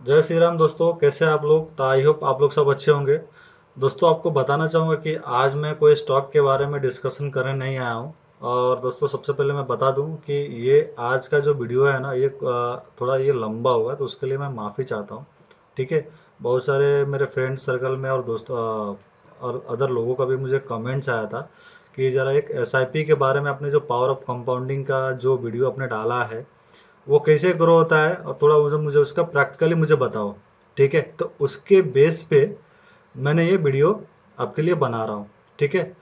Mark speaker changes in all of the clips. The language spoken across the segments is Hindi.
Speaker 1: जय श्री राम दोस्तों, कैसे हैं आप लोग। तो आई होप आप लोग सब अच्छे होंगे। दोस्तों, आपको बताना चाहूँगा कि आज मैं कोई स्टॉक के बारे में डिस्कशन करने नहीं आया हूँ। और दोस्तों, सबसे पहले मैं बता दूँ कि ये आज का जो वीडियो है ना, ये थोड़ा ये लंबा होगा, तो उसके लिए मैं माफ़ी चाहता हूँ। ठीक है। बहुत सारे मेरे फ्रेंड सर्कल में और दोस्तों और अदर लोगों का भी मुझे कमेंट्स आया था कि ज़रा एक एसआईपी के बारे में अपने जो पावर ऑफ कंपाउंडिंग का जो वीडियो आपने डाला है वो कैसे ग्रो होता है, और थोड़ा मुझे उसका प्रैक्टिकली मुझे बताओ। ठीक है, तो उसके बेस पे मैंने ये वीडियो आपके लिए बना रहा हूँ। ठीक है।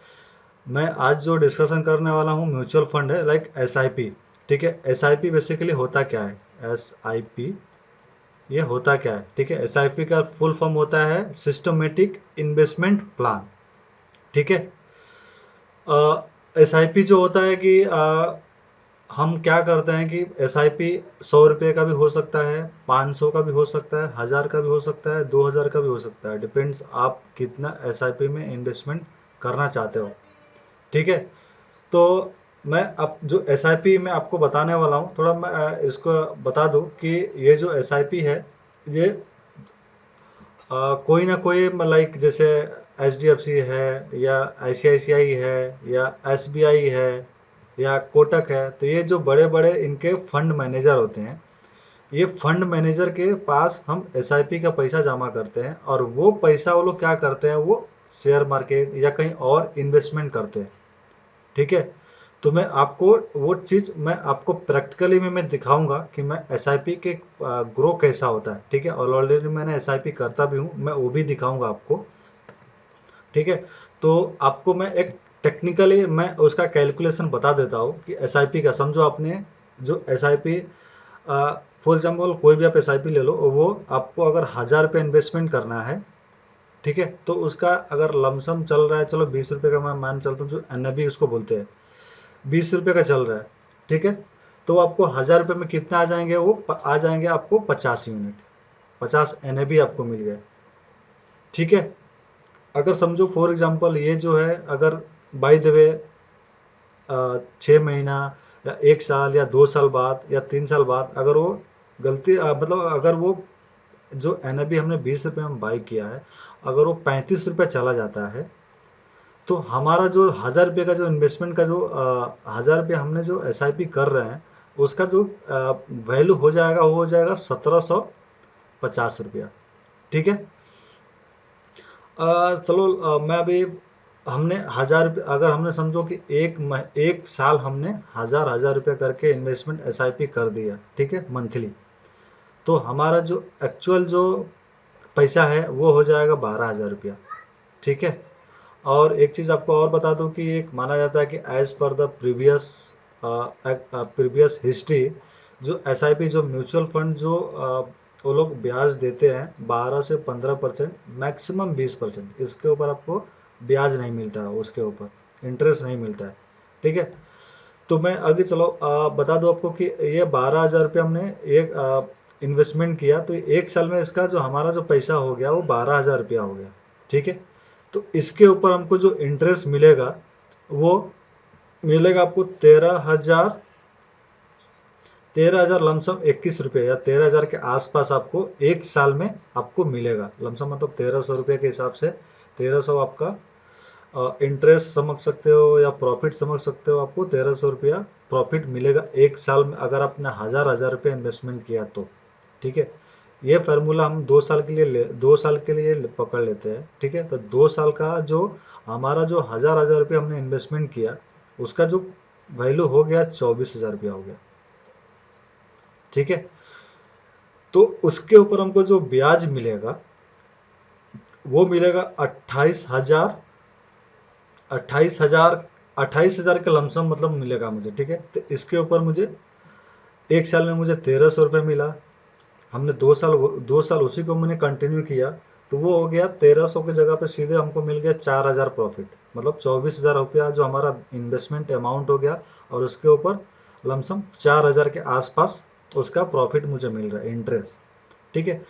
Speaker 1: मैं आज जो डिस्कशन करने वाला हूँ म्यूचुअल फंड है, लाइक एसआईपी। ठीक है, एसआईपी बेसिकली होता क्या है। एसआईपी ये होता क्या है। ठीक है, एसआईपी का फुल फॉर्म होता है सिस्टमेटिक इन्वेस्टमेंट प्लान। ठीक है। एसआईपी जो होता है कि हम क्या करते हैं कि एसआईपी 100 रुपये का भी हो सकता है, 500 का भी हो सकता है, 1000 का भी हो सकता है, 2000 का भी हो सकता है। डिपेंड्स आप कितना एसआईपी में इन्वेस्टमेंट करना चाहते हो। ठीक है। तो मैं अब जो एसआईपी मैं आपको बताने वाला हूँ, थोड़ा मैं इसको बता दूँ कि ये जो एसआईपी है, ये कोई ना कोई लाइक जैसे एचडीएफसी है, या आईसीआईसीआई है, या एसबीआई है, या कोटक है। तो ये जो बड़े बड़े इनके फंड मैनेजर होते हैं, ये फंड मैनेजर के पास हम एसआईपी का पैसा जमा करते हैं, और वो पैसा वो लोग क्या करते हैं, वो शेयर मार्केट या कहीं और इन्वेस्टमेंट करते हैं। ठीक है। तो मैं आपको वो चीज़ मैं आपको प्रैक्टिकली में मैं दिखाऊंगा कि मैं एसआईपी के ग्रो कैसा होता है। ठीक है। और ऑलरेडी मैंने एसआईपी करता भी हूँ, मैं वो भी दिखाऊंगा आपको। ठीक है। तो आपको मैं एक टेक्निकली मैं उसका कैलकुलेशन बता देता हूँ कि एसआईपी का समझो आपने जो एसआईपी, फॉर एग्जाम्पल कोई भी आप एसआईपी ले लो, वो आपको अगर 1000 रुपये इन्वेस्टमेंट करना है। ठीक है। तो उसका अगर लमसम चल रहा है, चलो 20 रुपये का मैं मान चलता हूँ, जो एनएबी उसको बोलते हैं, 20 रुपये का चल रहा है। ठीक है। तो आपको 1000 रुपये में कितना आ जाएंगे, वो आ जाएंगे आपको 50 यूनिट, 50 एनएबी आपको मिल गए। ठीक है। अगर समझो फॉर एग्जांपल ये जो है, अगर बाय द वे 6 महीना या 1 साल या 2 साल बाद या 3 साल बाद अगर वो गलती मतलब अगर वो जो एनएबी हमने 20 रुपये में बाई किया है, अगर वो 35 रुपये चला जाता है, तो हमारा जो 1000 रुपये का जो इन्वेस्टमेंट का जो 1000 रुपये हमने जो एसआईपी कर रहे हैं, उसका जो वैल्यू हो जाएगा, वो हो जाएगा 1750 रुपया। ठीक है। चलो मैं अभी हमने 1000 रुपये, अगर हमने समझो कि एक साल हमने 1000 रुपये करके इन्वेस्टमेंट एसआईपी कर दिया। ठीक है, मंथली। तो हमारा जो एक्चुअल जो पैसा है वो हो जाएगा 12,000 रुपया। ठीक है। और एक चीज़ आपको और बता दूं कि एक माना जाता है कि as per the previous history, जो एसआईपी जो म्यूचुअल फंड जो वो लोग ब्याज देते हैं 12 से 15%, मैक्सिमम 20%, इसके ऊपर आपको ब्याज नहीं मिलता है, उसके ऊपर इंटरेस्ट नहीं मिलता है। ठीक है। तो मैं आगे चलो बता दूं आपको कि ये 12,000 रुपये हमने एक इन्वेस्टमेंट किया, तो एक साल में इसका जो हमारा जो पैसा हो गया वो 12,000 रुपया हो गया। ठीक है। तो इसके ऊपर हमको जो इंटरेस्ट मिलेगा, वो मिलेगा आपको 13,000 लमसम 21 रुपये, या 13,000 के आसपास आपको एक साल में आपको मिलेगा। लमसम मतलब 1300 रुपये के हिसाब से 1300 आपका इंटरेस्ट समझ सकते हो या प्रॉफिट समझ सकते हो। आपको 1300 रुपया प्रॉफिट मिलेगा एक साल में, अगर आपने 1000 रुपये इन्वेस्टमेंट किया तो। ठीक है। ये फार्मूला हम 2 साल के लिए 2 साल के लिए पकड़ लेते हैं। ठीक है। तो 2 साल का जो हमारा जो 1000 रुपये हमने इन्वेस्टमेंट किया, उसका जो वैल्यू हो गया 24,000 रुपया हो गया। ठीक है। तो उसके ऊपर हमको जो ब्याज मिलेगा, वो मिलेगा 28,000, 28,000, 28,000 के लमसम मतलब मिलेगा मुझे। ठीक है। तो इसके ऊपर मुझे एक साल में मुझे 1300 रुपये मिला। हमने 2 साल उसी को मैंने कंटिन्यू किया, तो वो हो गया 1300 की जगह पे सीधे हमको मिल गया 4,000 प्रॉफिट, मतलब 24,000 रुपया जो हमारा इन्वेस्टमेंट अमाउंट हो गया, और उसके ऊपर लमसम 4,000 के आसपास उसका प्रॉफिट मुझे मिल रहा है, इंटरेस्ट। ठीक है।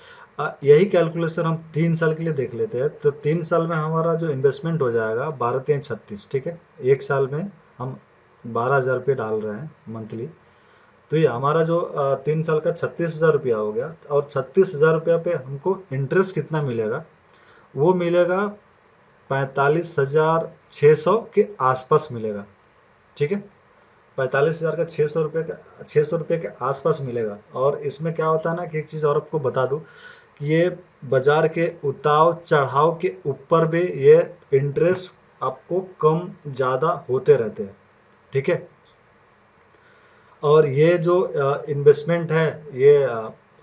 Speaker 1: यही कैलकुलेशन हम 3 साल के लिए देख लेते हैं, तो 3 साल में हमारा जो इन्वेस्टमेंट हो जाएगा 12×3=36। ठीक है। एक साल में हम 12,000 रुपये डाल रहे हैं मंथली, तो ये हमारा जो 3 साल का 36,000 रुपया हो गया, और 36,000 रुपया पे हमको इंटरेस्ट कितना मिलेगा, वो मिलेगा 45,600 के आसपास मिलेगा। ठीक है, 45,000 का 600 रुपये के आसपास मिलेगा। और इसमें क्या होता है ना कि एक चीज़ और आपको बता दूं कि ये बाजार के उतार चढ़ाव के ऊपर भी ये इंटरेस्ट आपको कम ज़्यादा होते रहते हैं। ठीक है, और ये जो इन्वेस्टमेंट है ये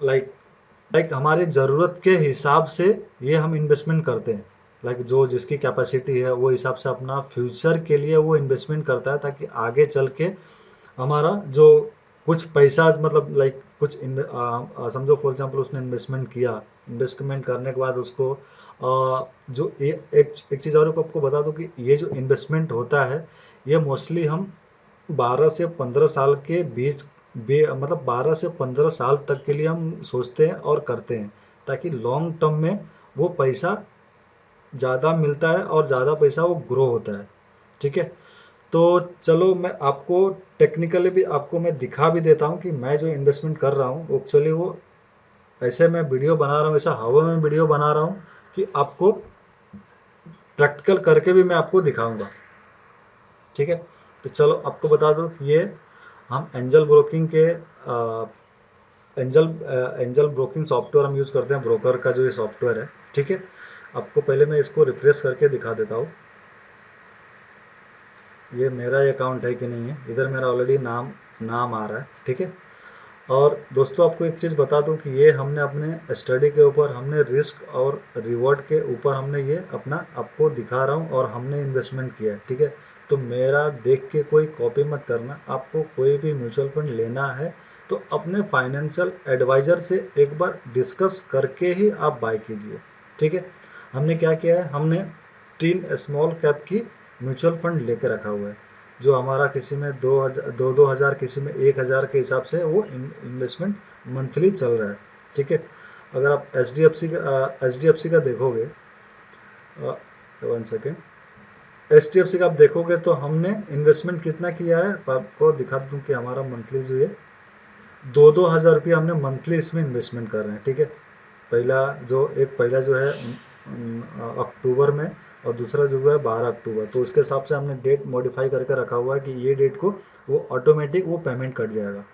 Speaker 1: लाइक हमारी ज़रूरत के हिसाब से ये हम इन्वेस्टमेंट करते हैं। लाइक जो जिसकी कैपेसिटी है वो हिसाब से अपना फ्यूचर के लिए वो इन्वेस्टमेंट करता है, ताकि आगे चल के हमारा जो कुछ पैसा मतलब लाइक कुछ समझो फॉर एग्जांपल उसने इन्वेस्टमेंट किया, इन्वेस्टमेंट करने के बाद उसको जो एक चीज़ और आपको बता दूं कि ये जो इन्वेस्टमेंट होता है ये मोस्टली हम 12 से 15 साल के बीच मतलब 12 से 15 साल तक के लिए हम सोचते हैं और करते हैं, ताकि लॉन्ग टर्म में वो पैसा ज़्यादा मिलता है और ज़्यादा पैसा वो ग्रो होता है। ठीक है, तो चलो मैं आपको टेक्निकली भी आपको मैं दिखा भी देता हूँ कि मैं जो इन्वेस्टमेंट कर रहा हूँ एक्चुअली वो ऐसे मैं वीडियो बना रहा हूँ, ऐसा हवा में वीडियो बना रहा हूँ कि आपको प्रैक्टिकल करके भी मैं आपको दिखाऊंगा। ठीक है, तो चलो आपको बता दो कि ये हम एंजल ब्रोकिंग के एंजल ब्रोकिंग सॉफ्टवेयर हम यूज़ करते हैं, ब्रोकर का जो ये सॉफ्टवेयर है। ठीक है, आपको पहले मैं इसको रिफ्रेश करके दिखा देता हूँ ये मेरा अकाउंट है कि नहीं है। इधर मेरा ऑलरेडी नाम आ रहा है। ठीक है, और दोस्तों आपको एक चीज़ बता दूं कि ये हमने अपने स्टडी के ऊपर हमने रिस्क और रिवॉर्ड के ऊपर हमने ये अपना आपको दिखा रहा हूँ और हमने इन्वेस्टमेंट किया है। ठीक है, तो मेरा देख के कोई कॉपी मत करना। आपको कोई भी म्यूचुअल फंड लेना है तो अपने फाइनेंशियल एडवाइज़र से एक बार डिस्कस करके ही आप बाय कीजिए। ठीक है, हमने क्या किया है, हमने 3 स्मॉल कैप की म्यूचुअल फंड लेके रखा हुआ है, जो हमारा किसी में 2,000 किसी में 1,000 के हिसाब से वो इन्वेस्टमेंट मंथली चल रहा है। ठीक है, अगर आप एच डी एफ सी का देखोगे, 1 second, H D F C का आप देखोगे तो हमने इन्वेस्टमेंट कितना किया है आपको दिखा दूं कि हमारा मंथली जो है 2,000 रुपया हमने मंथली इसमें इन्वेस्टमेंट कर रहे हैं। ठीक है, पहला जो है अक्टूबर में, और दूसरा जो है 12 अक्टूबर। तो उसके हिसाब से हमने डेट मॉडिफाई करके रखा हुआ है कि ये डेट को वो ऑटोमेटिक वो पेमेंट कट जाएगा।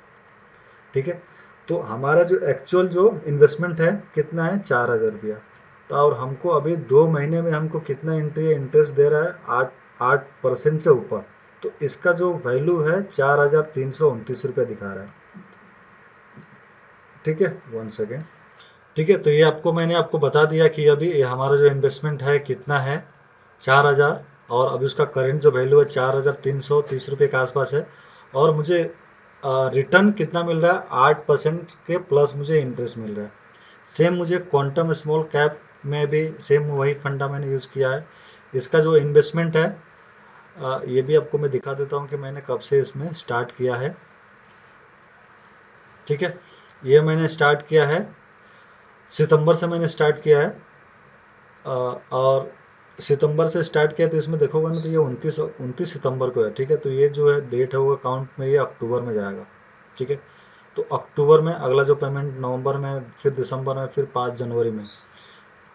Speaker 1: ठीक है, तो हमारा जो एक्चुअल जो इन्वेस्टमेंट है कितना है, 4,000 रुपया। तो और हमको अभी 2 महीने में हमको कितना इंटरेस्ट दे रहा है, 8% से ऊपर। तो इसका जो वैल्यू है 4,329 रुपया दिखा रहा है। ठीक है, 1 सेकेंड। ठीक है, तो ये मैंने आपको बता दिया कि अभी ये हमारा जो इन्वेस्टमेंट है कितना है, 4,000, और अभी उसका करंट जो वैल्यू है 4,330 रुपये के आसपास है। और मुझे रिटर्न कितना मिल रहा है, 8% के प्लस मुझे इंटरेस्ट मिल रहा है। सेम मुझे क्वांटम स्मॉल कैप में भी सेम वही फंडा मैंने यूज़ किया है। इसका जो इन्वेस्टमेंट है ये भी आपको मैं दिखा देता हूँ कि मैंने कब से इसमें स्टार्ट किया है। ठीक है, ये मैंने स्टार्ट किया है सितंबर से मैंने स्टार्ट किया है, और सितंबर से स्टार्ट किया, तो इसमें देखोगे ना तो ये 29 सितंबर को है। ठीक है, तो ये जो है डेट है वो अकाउंट में ये अक्टूबर में जाएगा। ठीक है, तो अक्टूबर में अगला जो पेमेंट, नवंबर में, फिर दिसंबर में, फिर 5 जनवरी में।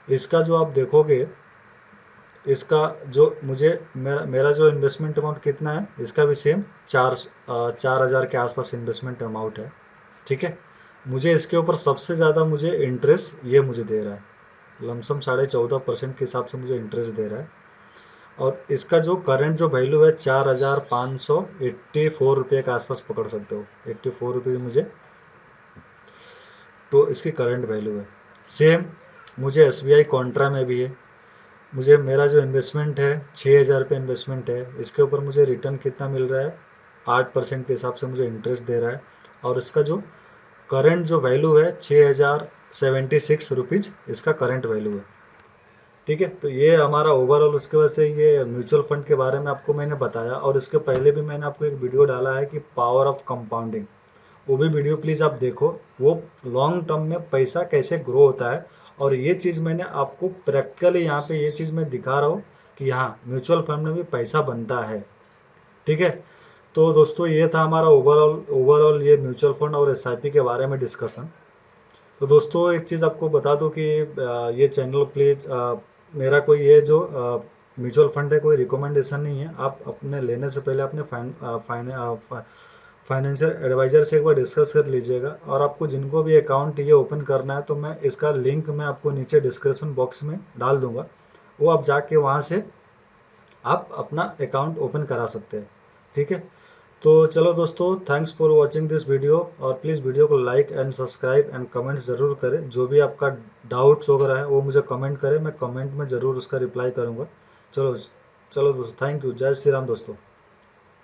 Speaker 1: इसका जो आप देखोगे, इसका जो मुझे मेरा जो इन्वेस्टमेंट अमाउंट कितना है, इसका भी सेम 4,000 के आसपास इन्वेस्टमेंट अमाउंट है। ठीक है, मुझे इसके ऊपर सबसे ज़्यादा मुझे इंटरेस्ट ये मुझे दे रहा है, लमसम 14.5% के हिसाब से मुझे इंटरेस्ट दे रहा है। और इसका जो करंट जो वैल्यू है 4,584 रुपये के आसपास पकड़ सकते हो, 84 रुपये मुझे तो इसकी करंट वैल्यू है। सेम मुझे SBI कॉन्ट्रा में भी है। मुझे मेरा जो इन्वेस्टमेंट है 6,000 रुपये इन्वेस्टमेंट है, इसके ऊपर मुझे रिटर्न कितना मिल रहा है, 8% के हिसाब से मुझे इंटरेस्ट दे रहा है। और इसका जो करंट जो वैल्यू है 6,076 रुपीज़ इसका करंट वैल्यू है। ठीक है, तो ये हमारा ओवरऑल, उसके वजह से ये म्यूचुअल फंड के बारे में आपको मैंने बताया। और इसके पहले भी मैंने आपको एक वीडियो डाला है कि पावर ऑफ कंपाउंडिंग, वो भी वीडियो प्लीज़ आप देखो, वो लॉन्ग टर्म में पैसा कैसे ग्रो होता है। और ये चीज़ मैंने आपको प्रैक्टिकली यहाँ पे ये चीज़ मैं दिखा रहा हूँ कि हाँ म्यूचुअल फंड में भी पैसा बनता है। ठीक है, तो दोस्तों ये था हमारा ओवरऑल ये म्यूचुअल फंड और एसआईपी के बारे में डिस्कशन। तो दोस्तों एक चीज़ आपको बता दूं कि ये चैनल प्लीज़, मेरा कोई ये जो म्यूचुअल फंड है कोई रिकमेंडेशन नहीं है। आप अपने लेने से पहले अपने फाइनेंशियल एडवाइज़र से एक बार डिस्कस कर लीजिएगा। और आपको जिनको भी अकाउंट ये ओपन करना है तो मैं इसका लिंक मैं आपको नीचे डिस्क्रिप्शन बॉक्स में डाल दूंगा, वो आप जाके वहाँ से आप अपना अकाउंट ओपन करा सकते हैं। ठीक है, तो चलो दोस्तों, thanks for watching this video. और प्लीज़ वीडियो को like and subscribe and comments ज़रूर करें। जो भी आपका डाउट्स वगैरह है वो मुझे कमेंट करें, मैं कमेंट में ज़रूर उसका रिप्लाई करूँगा। चलो चलो दोस्तों, थैंक यू। जय श्री राम दोस्तों।